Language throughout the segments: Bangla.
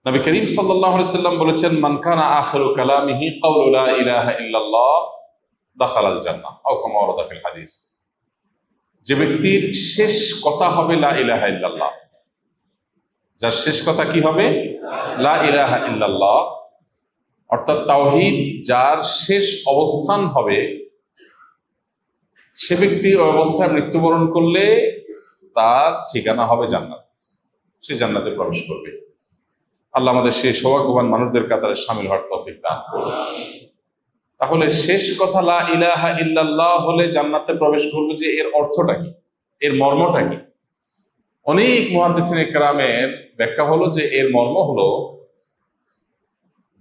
নবী করিম সাল্লাল্লাহু আলাইহি সাল্লাম বলেছেন, মান কানা আখিরু কালামিহি কাউলু লা ইলাহা ইল্লাল্লাহ দাখালাল জান্নাহ আও কামা ওয়ারাদা ফিল হাদিস। যে ব্যক্তির শেষ কথা হবে লা ইলাহা ইল্লাল্লাহ, যার শেষ কথা কি হবে? লা ইলাহা ইল্লাল্লাহ, অর্থাৎ তাওহীদ যার শেষ অবস্থান হবে, সে ব্যক্তি ওই অবস্থায় মৃত্যুবরণ করলে তার ঠিকানা হবে জান্নাত, সে জান্নাতে প্রবেশ করবে। আল্লাহ আমাদের সেই সৌভাগ্যবান মানুষদের কাতারে শামিল হওয়ার তৌফিক দান করুন। তাহলে শেষ কথা লা ইলাহা ইল্লাল্লাহ হলে জান্নাতে প্রবেশ করবে, যে এর অর্থটা কি, এর মর্মটা কি? অনেক মুহাদ্দিসিনে কেরামের ব্যাখ্যা হলো যে এর মর্ম হলো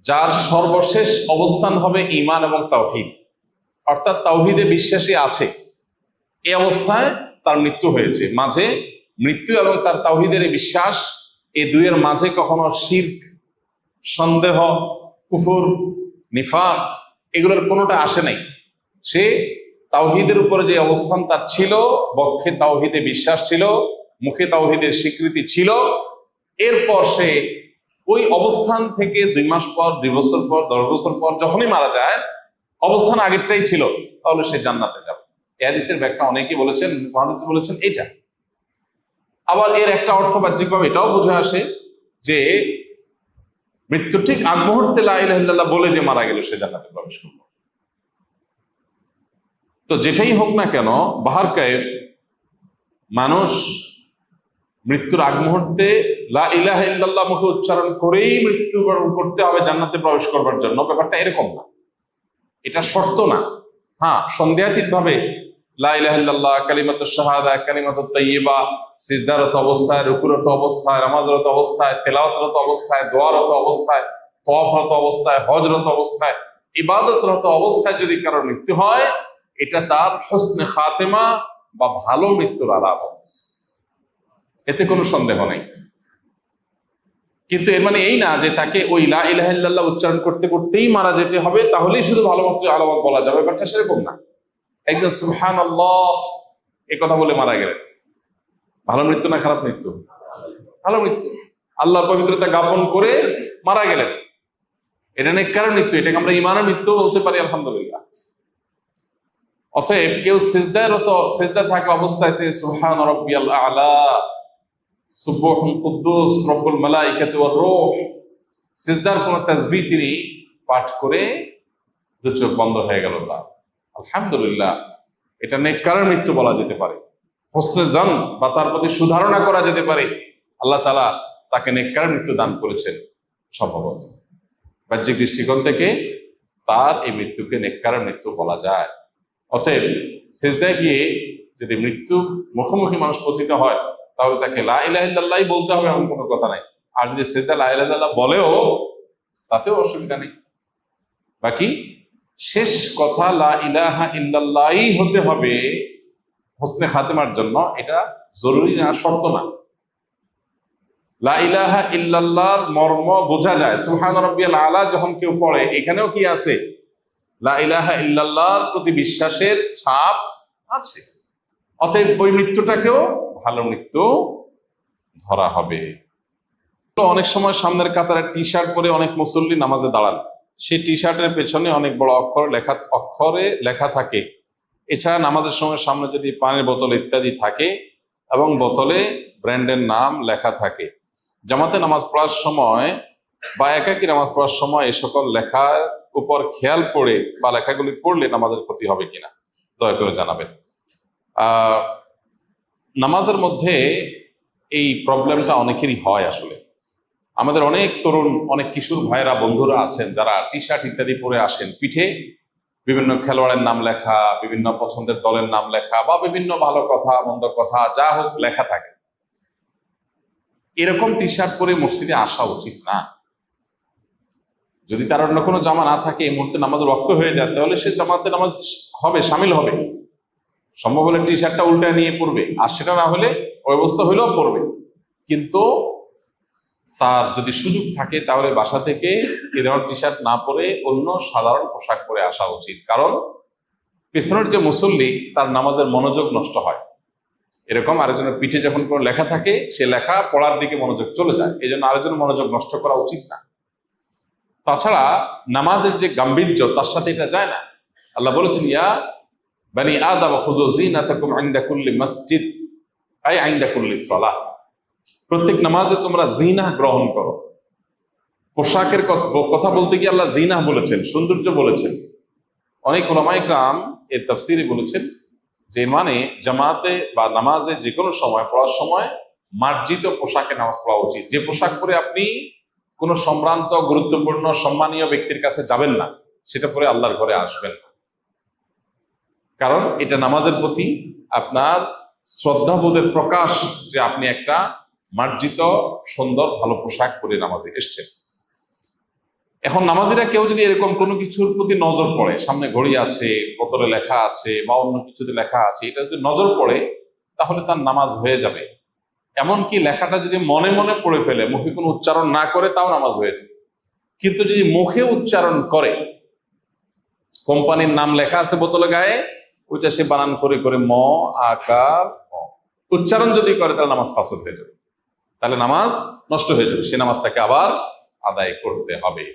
যার সর্বশেষ অবস্থান হবে ঈমান এবং তাওহীদ, অর্থাৎ তাওহীদে বিশ্বাসী আছে, এই অবস্থায় তার মৃত্যু হয়েছে। মাঝে মৃত্যু এবং তার তাওহীদের বিশ্বাস, এই দুইয়ের মাঝে কখনো শিরক, সন্দেহ, কুফর, নিফাক এগুলোর কোনোটা আসে নাই। সে তাওহীদের উপরে যে অবস্থান তার ছিল, বক্ষে তাওহীদে বিশ্বাস ছিল, মুখে তাওহীদের স্বীকৃতি ছিল, এরপর সে ওই অবস্থান থেকে 2 মাস পর, 2 বছর পর, 10 বছর পর যখনই মারা যায়, অবস্থান আগেরটাই ছিল, তাহলে সে জান্নাতে যাবে। এই হাদিসের ব্যাখ্যা অনেকেই বলেছেন, মুহাদ্দিস বলেছেন এটা। আবার এর একটা অর্থ বাহ্যিকভাবে এটাও বুঝে আসে যে মৃত্যুর ঠিক আগ মুহূর্তে লা ইলাহা ইল্লাল্লাহ বলে যে মারা গেল, সে জান্নাতে প্রবেশ করবে। তো যেটাই হোক না কেন, বাহার কায়েফ মানুষ মৃত্যুর আগ মুহূর্তে লা ইলাহা ইল্লাল্লাহ মুখে উচ্চারণ করেই মৃত্যুবরণ করতে হবে জান্নাতে প্রবেশ করবার জন্য, ব্যাপারটা এরকম না, এটা শর্ত না। হ্যাঁ, সন্দেহাতীত ভাবে লা ইলাহা ইল্লাল্লাহ, কালিমাতুশ শাহাদা, কালিমাতুত তাইয়্যিবা, সিজদারত অবস্থায়, রুকুরত অবস্থায়, নামাজরত অবস্থায়, তেলাওয়াতরত অবস্থায়, দোয়ারত অবস্থায়, তওয়াফরত অবস্থায়, হজরত অবস্থায়, ইবাদতরত অবস্থায় যদি কারোর মৃত্যু হয়, এটা তার হুসনে খাতেমা বা ভালো মৃত্যুর আলামত, এতে কোনো সন্দেহ নেই। কিন্তু এর মানে এই না যে তাকে ওই লা ইলাহা ইল্লাল্লাহ উচ্চারণ করতে করতেই মারা যেতে হবে, তাহলেই শুধু ভালো মৃত্যুর আলামত বলা যাবে, ব্যাপারটা সেরকম না। একজন সুবহানাল্লাহ এই কথা বলে মারা গেলেন, ভালো মৃত্যু না খারাপ মৃত্যু? ভালো মৃত্যু। আল্লাহর পবিত্রতা জ্ঞাপন করে মারা গেলেন, এটা নেককার মৃত্যু, এটাকে আমরা ঈমানের মৃত্যু বলতে পারি, আলহামদুলিল্লাহ। অতএব কেউ সিজদা থাকা অবস্থায় সুবহান রাব্বিয়াল আ'লা, সুবহুন কুদ্দুস রব্বুল মালাইকাতি ওয়ার রূহ, সিজদার কোন তাসবিহ তিনি পাঠ করে 2 চোখ বন্ধ হয়ে গেল তার, আলহামদুলিল্লাহ, এটা নেককারের মৃত্যু বলা যেতে পারে। হোসনে জন বা তার প্রতি সুধারণা করা যেতে পারে, আল্লাহ তাআলা তাকে নেককারের মৃত্যু দান করেছেন। সম্ভবত বাহ্যিক দৃষ্টিকোণ থেকে তার এই মৃত্যুকে নেককারের মৃত্যু বলা যায়। অতএব সিজদায় গিয়ে যদি মৃত্যু মুখোমুখি মানুষ পতিত হয়, তাহলে তাকে লা ইলাহা ইল্লাল্লাহ বলতে হবে, এমন কোনো কথা নাই। আর যদি সিজদা লা ইলাহা ইল্লাল্লাহ বলেও, তাতেও অসুবিধা নেই। বাকি শেষ কথা লা ইলাহা ইল্লাল্লাহই হতে হবে হোসনে খাতেমার জন্য, এটা জরুরি না, শর্ত না। লা ইলাহা ইল্লাল্লাহর মর্ম বোঝা যায়। সুবহান রাব্বিয়াল আ'লা যখন কেউ পড়ে, এখানেও কি আছে? লা ইলাহা ইল্লাল্লাহর প্রতি বিশ্বাসের ছাপ আছে। অতএব ওই মৃত্যুটাকেও ভালো মৃত্যু ধরা হবে। তো অনেক সময় সামনের কাতারে টি শার্ট পরে অনেক মুসল্লি নামাজে দাঁড়ান, সেই টি শার্টের পেছনে অনেক বড় অক্ষরে লেখা থাকে। এছাড়া নামাজের সময় সামনে যদি পানির বোতল ইত্যাদি থাকে এবং বোতলে ব্র্যান্ডের নাম লেখা থাকে, জামাতে নামাজ পড়ার সময় বা একাকী নামাজ পড়ার সময় এই সকল লেখার উপর খেয়াল পড়ে বা লেখাগুলি পড়লে নামাজের ক্ষতি হবে কিনা দয়া করে জানাবেন। নামাজের মধ্যে এই প্রবলেমটা অনেকেরই হয়। আসলে আমাদের অনেক তরুণ, অনেক কিশোর ভাইরা, বন্ধুরা আছেন যারা টি শার্ট ইত্যাদি পরে আসেন, পিঠে বিভিন্ন খেলোয়াড়ের নাম লেখা, বিভিন্ন পছন্দের দলের নাম লেখা বা বিভিন্ন ভালো কথা মন্দ কথা যা হোক লেখা থাকে। এরকম টি শার্ট পরে মসজিদে আসা উচিত না। যদি তার অন্য কোনো জামা না থাকে, এই মুহূর্তে নামাজ রক্ত হয়ে যায়, তাহলে সে জামাতে নামাজ হবে, সামিল হবে। সম্ভব হলে টি শার্টটা উল্টা নিয়ে পড়বে, আর সেটা না হলে ওই অবস্থা হইলেও পড়বে। কিন্তু তার যদি সুযোগ থাকে তাহলে বাসা থেকে এ ধরনের টি শার্ট না পরে অন্য সাধারণ পোশাক পরে আসা উচিত। কারণ পেছনের যে মুসল্লি, তার নামাজের মনোযোগ নষ্ট হয়। এরকম আরেকজনের পিঠে যখন কোনো লেখা থাকে, সে লেখা পড়ার দিকে মনোযোগ চলে যায়, এই জন্য আরেকজনের মনোযোগ নষ্ট করা উচিত না। তাছাড়া নামাজের যে গাম্ভীর্য তার সাথে এটা যায় না। আল্লাহ বলেছেন, ইয়া বানি আদম খুযু যিনাতাকুম ইনদা কুল্লি মসজিদ আই ইনদা কুল্লি সালাহ। প্রত্যেক নামাজে তোমরা জিনা গ্রহণ করো। পোশাকের কথা বলতে গিয়ে আল্লাহ জিনা বলেছেন, সৌন্দর্য বলেছেন। অনেক উলামায়ে কেরাম এর তাফসীরে বলেছেন যে মানে জামাতে বা নামাজে যে কোনো সময় পড়ার সময় মার্জিত পোশাকে নামাজ পড়া উচিত। যে পোশাক পরে আপনি কোনো সম্ভ্রান্ত গুরুত্বপূর্ণ সম্মানীয় ব্যক্তির কাছে যাবেন না, সেটা পরে আল্লাহর ঘরে আসবেন না। কারণ এটা নামাজের প্রতি আপনার শ্রদ্ধাবোধের প্রকাশ যে আপনি একটা মার্জিত সুন্দর ভালো পোশাক পরে নামাজে এসছেন। এখন নামাজিরা কেউ যদি এরকম কোনো কিছুর প্রতি নজর পড়ে, সামনে ঘড়ি আছে, বোতলে লেখা আছে বা অন্য কিছুতে লেখা আছে, এটা যদি নজর পড়ে তাহলে তার নামাজ হয়ে যাবে। এমনকি লেখাটা যদি মনে মনে পড়ে ফেলে, মুখে কোনো উচ্চারণ না করে, তাও নামাজ হয়ে যাবে। কিন্তু যদি মুখে উচ্চারণ করে, কোম্পানির নাম লেখা আছে বোতলে গায়ে, ওইটা সে বানান করে করে ম আকার উচ্চারণ যদি করে, তাহলে নামাজ ফাসদ হয়ে যাবে, তাহলে নামাজ নষ্ট হয়ে যাবে। সে নামাজটাকে আবার আদায় করতে হবে।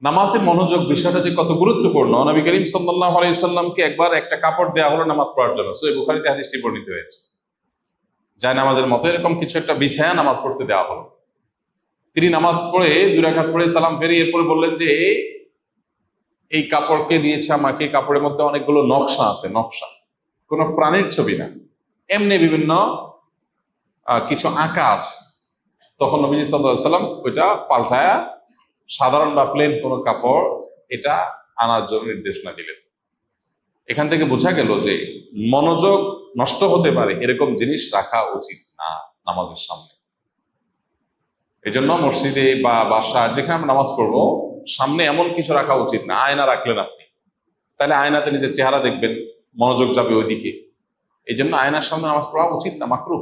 নামাজের মনোযোগ বিষয়টা যে কত গুরুত্বপূর্ণ, নবী করিম সাল্লাল্লাহু আলাইহি সাল্লামকে একবার একটা কাপড় দেওয়া হলো নামাজ পড়ার জন্য। সহিহ বুখারীতে হাদিসটি বর্ণিত হয়েছে। যায় নামাজের মতো এরকম কিছু একটা বিছায়া নামাজ পড়তে দেওয়া হলো। তিনি নামাজ পড়ে 2 রাকাত পড়ে সালাম ফিরিয়ে এরপরে বললেন যে এই কাপড়কে দিয়েছে আমাকে, কাপড়ের মধ্যে অনেকগুলো নকশা আছে, নকশা, কোনো প্রাণীর ছবি না, এমনি বিভিন্ন কিছু আঁকা আছে। তখন নবীজি সাল্লাল্লাহু আলাইহি সাল্লাম ওইটা পাল্টায়া সাধারণ বা প্লেন কোনো কাপড় এটা আনার জন্য নির্দেশনা দিলেন। এখান থেকে বোঝা গেল যে মনোযোগ নষ্ট হতে পারে এরকম জিনিস রাখা উচিত না নামাজের সামনে। এই জন্য মসজিদে বা বাসা যেখানে আমরা নামাজ পড়বো, সামনে এমন কিছু রাখা উচিত না। আয়না রাখলেন আপনি, তাহলে আয়নাতে নিজের চেহারা দেখবেন, মনোযোগ যাবে ওইদিকে। এই জন্য আয়নার সামনে নামাজ পড়া উচিত না, মাকরুহ।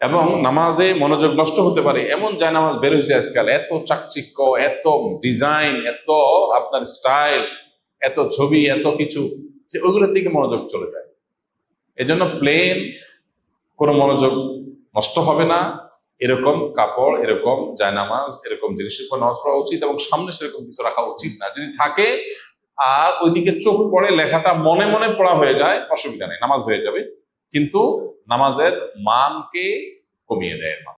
এবং নামাজে মনোযোগ নষ্ট হতে পারে এমন যায় নামাজ বের হয়েছে আজকাল, এত চাকচিক্য, এত ডিজাইন, এত আপনার স্টাইল, এত ছবি, এত কিছু, যে ওইগুলোর দিকে মনোযোগ চলে যায়। এজন্য প্লেন কোনো মনোযোগ নষ্ট হবে না এরকম কাপড়, এরকম জায়নামাজ, এরকম জিনিসের উপর নামাজ পড়া উচিত। এবং সামনে সেরকম কিছু রাখা উচিত না। যদি থাকে আর ওইদিকে চোখ পড়ে, লেখাটা মনে মনে পড়া হয়ে যায়, অসুবিধা নেই, নামাজ হয়ে যাবে, কিন্তু নামাজের মানকে কমিয়ে দেয় না।